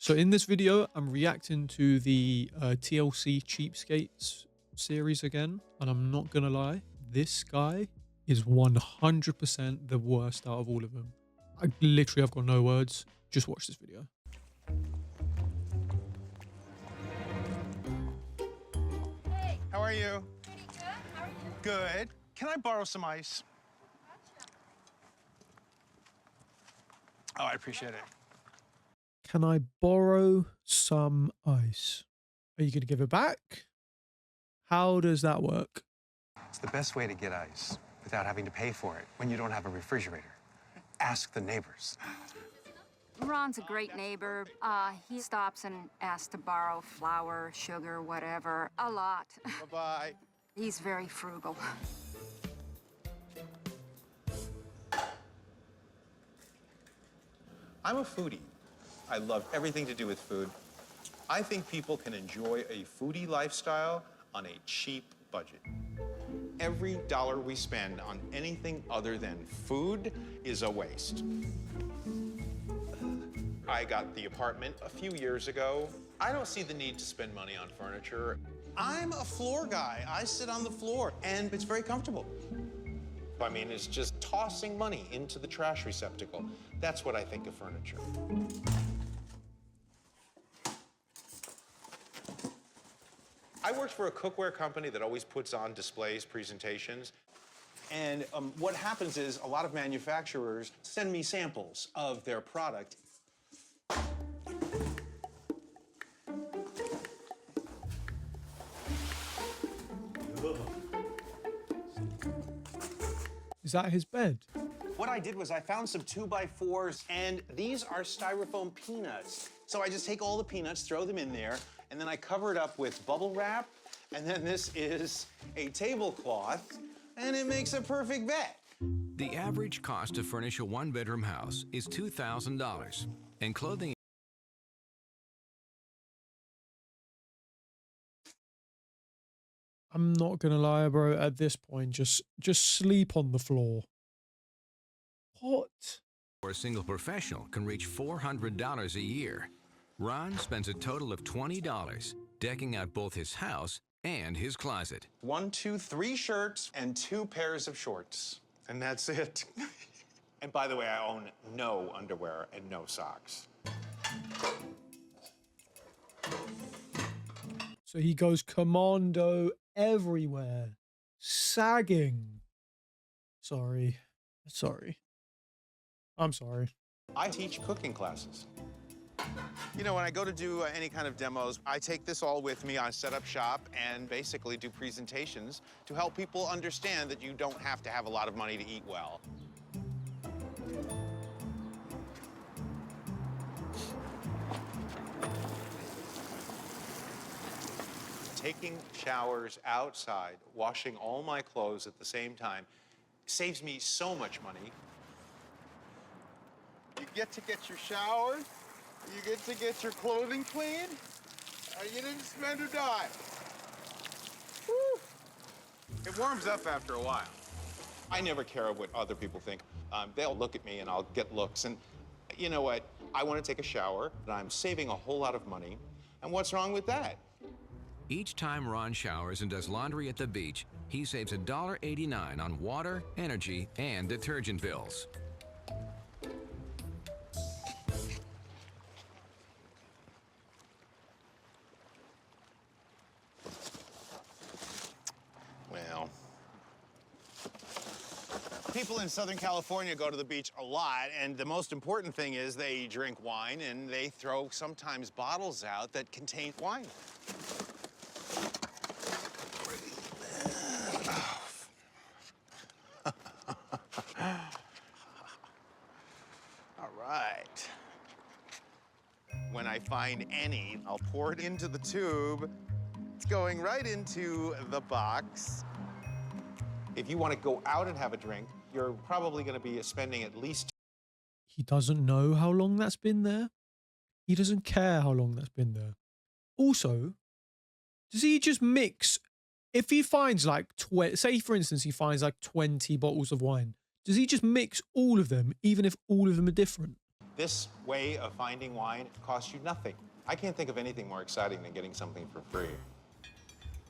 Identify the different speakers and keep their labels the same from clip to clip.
Speaker 1: So in this video, I'm reacting to the TLC Cheapskates series again. And I'm not going to lie, this guy is 100% the worst out of all of them. I've got no words. Just watch this video.
Speaker 2: Hey.
Speaker 3: How are you?
Speaker 2: Pretty good. How are you?
Speaker 3: Good. Can I borrow some ice?
Speaker 2: Gotcha.
Speaker 3: Oh, I appreciate it.
Speaker 1: Can I borrow some ice? Are you going to give it back? How does that work?
Speaker 4: It's the best way to get ice without having to pay for it when you don't have a refrigerator. Ask the neighbors.
Speaker 5: Ron's a great neighbor. He stops and asks to borrow flour, sugar, whatever, a lot.
Speaker 3: Bye-bye.
Speaker 5: He's very frugal.
Speaker 6: I'm a foodie. I love everything to do with food. I think people can enjoy a foodie lifestyle on a cheap budget. Every dollar we spend on anything other than food is a waste. I got the apartment a few years ago. I don't see the need to spend money on furniture. I'm a floor guy. I sit on the floor, and it's very comfortable. I mean, it's just tossing money into the trash receptacle. That's what I think of furniture. I worked for a cookware company that always puts on displays, presentations. And what happens is a lot of manufacturers send me samples of their product.
Speaker 1: Is that his bed?
Speaker 6: What I did was I found some 2x4s, and these are styrofoam peanuts. So I just take all the peanuts, throw them in there, and then I cover it up with bubble wrap, and then this is a tablecloth, and it makes a perfect bed.
Speaker 7: The average cost to furnish a one-bedroom house is $2,000, and clothing.
Speaker 1: I'm not gonna lie, bro. At this point, just sleep on the floor. What?
Speaker 7: For a single professional can reach $400 a year. Ron spends a total of $20 decking out both his house and his closet.
Speaker 6: 1, 2, 3 shirts and 2 pairs of shorts, and that's it. And by the way, I own no underwear and no socks.
Speaker 1: So he goes commando everywhere, sagging. Sorry. I'm sorry.
Speaker 6: I teach cooking classes.
Speaker 3: You know, when I go to do any kind of demos, I take this all with me. I set up shop and basically do presentations to help people understand that you don't have to have a lot of money to eat well. Taking showers outside, washing all my clothes at the same time, saves me so much money.
Speaker 8: You get to get your shower, you get to get your clothing clean, and you didn't spend a dime.
Speaker 3: Woo. It warms up after a while.
Speaker 6: I never care what other people think. They'll look at me and I'll get looks. And you know what? I want to take a shower, and I'm saving a whole lot of money. And what's wrong with that?
Speaker 7: Each time Ron showers and does laundry at the beach, he saves $1.89 on water, energy, and detergent bills.
Speaker 6: Well,
Speaker 3: People in Southern California go to the beach a lot, and the most important thing is they drink wine, and they throw sometimes bottles out that contain wine. All right. When I find any, I'll pour it into the tube. It's going right into the box.
Speaker 6: if you want to go out and have a drink, you're probably going to be spending at least.
Speaker 1: He doesn't know how long that's been there. He doesn't care how long that's been there. Also, does he just mix? If he finds like, say for instance, he finds like 20 bottles of wine, does he just mix all of them, even if all of them are different?
Speaker 6: This way of finding wine costs you nothing. I can't think of anything more exciting than getting something for free.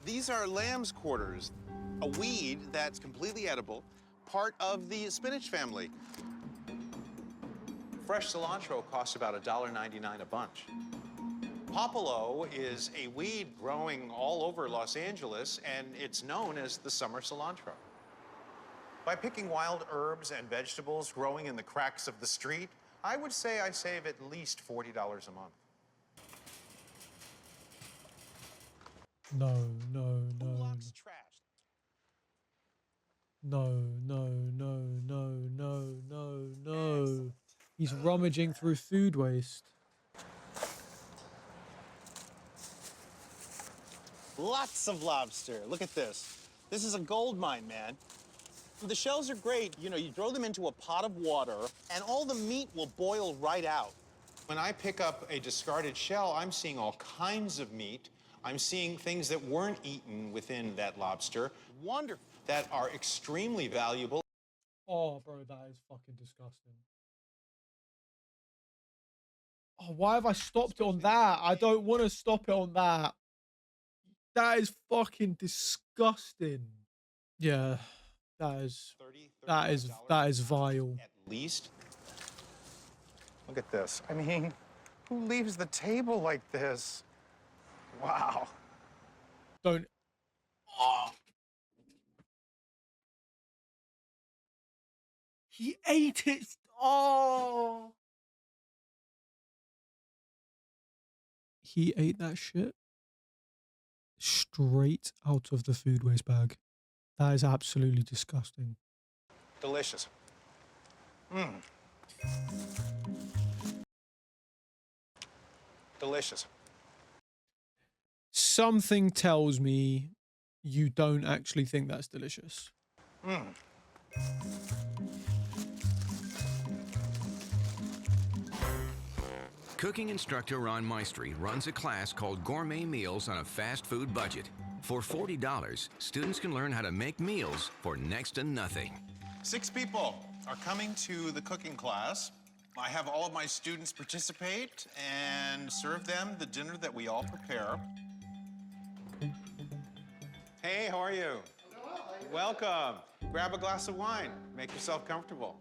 Speaker 3: These are lamb's quarters, a weed that's completely edible, part of the spinach family.
Speaker 6: Fresh cilantro costs about $1.99 a bunch. Popolo is a weed growing all over Los Angeles, and it's known as the summer cilantro. By picking wild herbs and vegetables growing in the cracks of the street, I would say I save at least $40 a month.
Speaker 1: No, no, no,
Speaker 3: Blocks trash.
Speaker 1: no, no, no, no, no, no, no. He's rummaging through food waste.
Speaker 3: Lots of lobster. Look at this. This is a gold mine, man. The shells are great. You know, you throw them into a pot of water, and all the meat will boil right out.
Speaker 6: When I pick up a discarded shell, I'm seeing all kinds of meat. I'm seeing things that weren't eaten within that lobster
Speaker 3: Wonderful.
Speaker 6: that are extremely valuable.
Speaker 1: Oh, bro, that is fucking disgusting. Oh, why have I stopped it on that? I don't want to stop it on that. That is fucking disgusting. Yeah, that is vile.
Speaker 6: At least.
Speaker 4: Look at this. I mean, who leaves the table like this? Wow.
Speaker 1: Don't. Oh. He ate it. Oh. He ate that shit straight out of the food waste bag. That is absolutely disgusting.
Speaker 4: Delicious. Mmm. Delicious.
Speaker 1: Something tells me you don't actually think that's delicious.
Speaker 4: Mmm.
Speaker 7: Cooking instructor Ron Maestri runs a class called Gourmet Meals on a Fast Food Budget. For $40, students can learn how to make meals for next to nothing.
Speaker 3: 6 people are coming to the cooking class. I have all of my students participate and serve them the dinner that we all prepare.
Speaker 6: Hey, how are you? Welcome. Grab a glass of wine. Make yourself comfortable.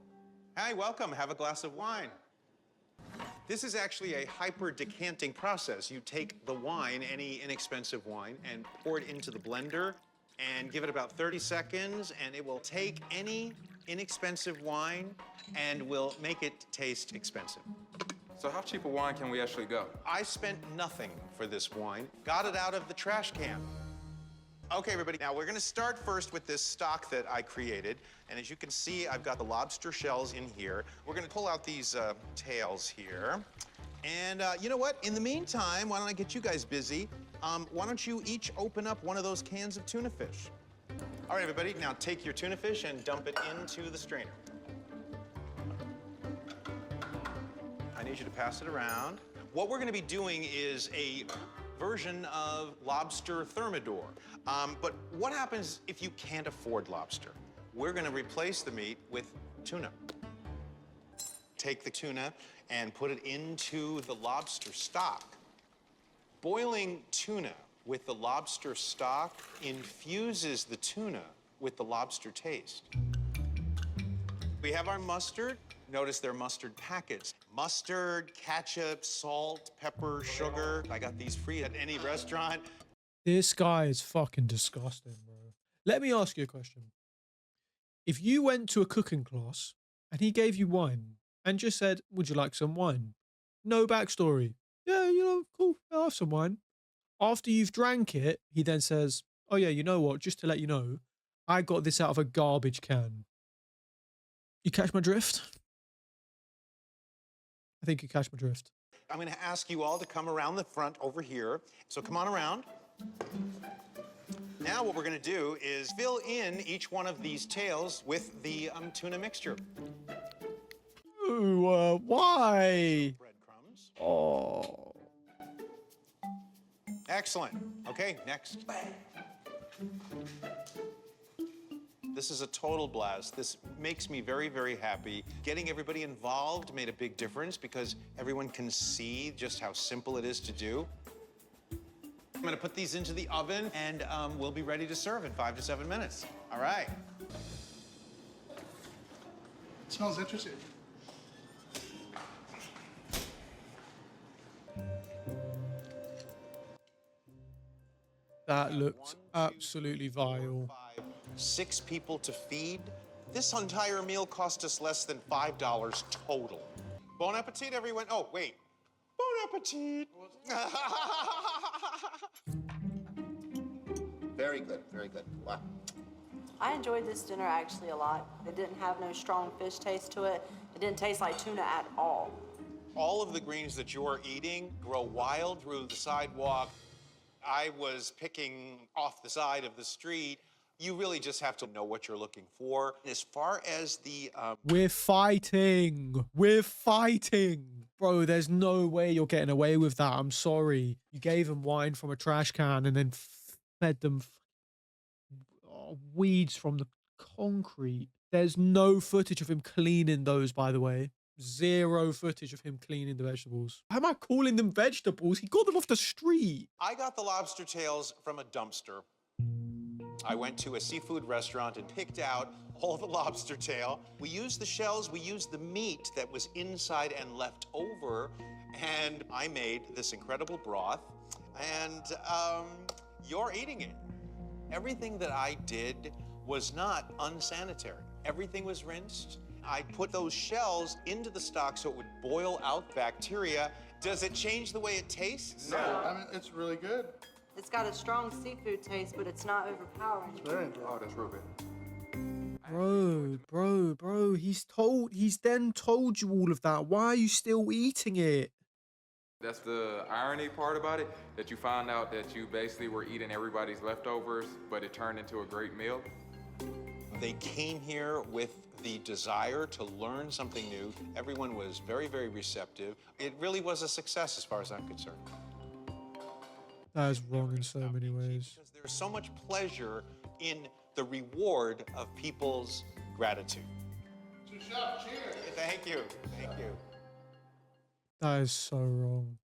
Speaker 6: Hi, welcome. Have a glass of wine. This is actually a hyper-decanting process. You take the wine, any inexpensive wine, and pour it into the blender and give it about 30 seconds, and it will take any inexpensive wine and will make it taste expensive.
Speaker 9: So how cheap a wine can we actually go?
Speaker 6: I spent nothing for this wine. Got it out of the trash can. Okay, everybody, now we're gonna start first with this stock that I created. And as you can see, I've got the lobster shells in here. We're gonna pull out these tails here. And you know what? In the meantime, why don't I get you guys busy? Why don't you each open up one of those cans of tuna fish? All right, everybody, now take your tuna fish and dump it into the strainer. I need you to pass it around. What we're gonna be doing is a version of lobster thermidor. But what happens if you can't afford lobster? We're gonna replace the meat with tuna. Take the tuna and put it into the lobster stock. Boiling tuna with the lobster stock infuses the tuna with the lobster taste. We have our mustard. Notice they're mustard packets. Mustard, ketchup, salt, pepper, sugar. I got these free at any restaurant.
Speaker 1: This guy is fucking disgusting, bro. Let me ask you a question. If you went to a cooking class and he gave you wine and just said, would you like some wine? No backstory. Yeah, you know, cool, I'll have some wine. After you've drank it, he then says, oh yeah, you know what, just to let you know, I got this out of a garbage can. You catch my drift? I think you catch my drift.
Speaker 6: I'm gonna ask you all to come around the front over here. So come on around. Now what we're gonna do is fill in each one of these tails with the tuna mixture.
Speaker 1: Ooh, why?
Speaker 6: Breadcrumbs.
Speaker 1: Oh.
Speaker 6: Excellent. Okay, next. This is a total blast. This makes me very, very happy. Getting everybody involved made a big difference because everyone can see just how simple it is to do. I'm gonna put these into the oven and we'll be ready to serve in 5 to 7 minutes. All right.
Speaker 8: Smells interesting.
Speaker 1: That looked absolutely vile.
Speaker 6: 6 people to feed. This entire meal cost us less than $5 total. Bon appetit, everyone. Oh, wait. Bon appetit.
Speaker 3: Very good, very good. Wow.
Speaker 10: I enjoyed this dinner actually a lot. It didn't have no strong fish taste to it. It didn't taste like tuna at all.
Speaker 6: All of the greens that you're eating grow wild through the sidewalk. I was picking off the side of the street. You really just have to know what you're looking for. As far as the...
Speaker 1: We're fighting. We're fighting. Bro, there's no way you're getting away with that. I'm sorry. You gave them wine from a trash can and then fed them weeds from the concrete. There's no footage of him cleaning those, by the way. Zero footage of him cleaning the vegetables. How am I calling them vegetables? He got them off the street.
Speaker 6: I got the lobster tails from a dumpster. I went to a seafood restaurant and picked out all the lobster tail. We used the shells, we used the meat that was inside and left over, and I made this incredible broth, and you're eating it. Everything that I did was not unsanitary. Everything was rinsed. I put those shells into the stock so it would boil out bacteria. Does it change the way it tastes?
Speaker 8: No, I mean, it's really good.
Speaker 10: It's got a strong seafood taste, but it's not overpowering.
Speaker 8: It's very good.
Speaker 9: Oh, that's real good.
Speaker 1: Bro. He's then told you all of that. Why are you still eating it?
Speaker 9: That's the irony part about it, that you found out that you basically were eating everybody's leftovers, but it turned into a great meal.
Speaker 6: They came here with the desire to learn something new. Everyone was very, very receptive. It really was a success as far as I'm concerned.
Speaker 1: That is wrong in so many ways.
Speaker 6: Because there's so much pleasure in the reward of people's gratitude.
Speaker 8: Cheers.
Speaker 6: Thank you. Thank you.
Speaker 1: That is so wrong.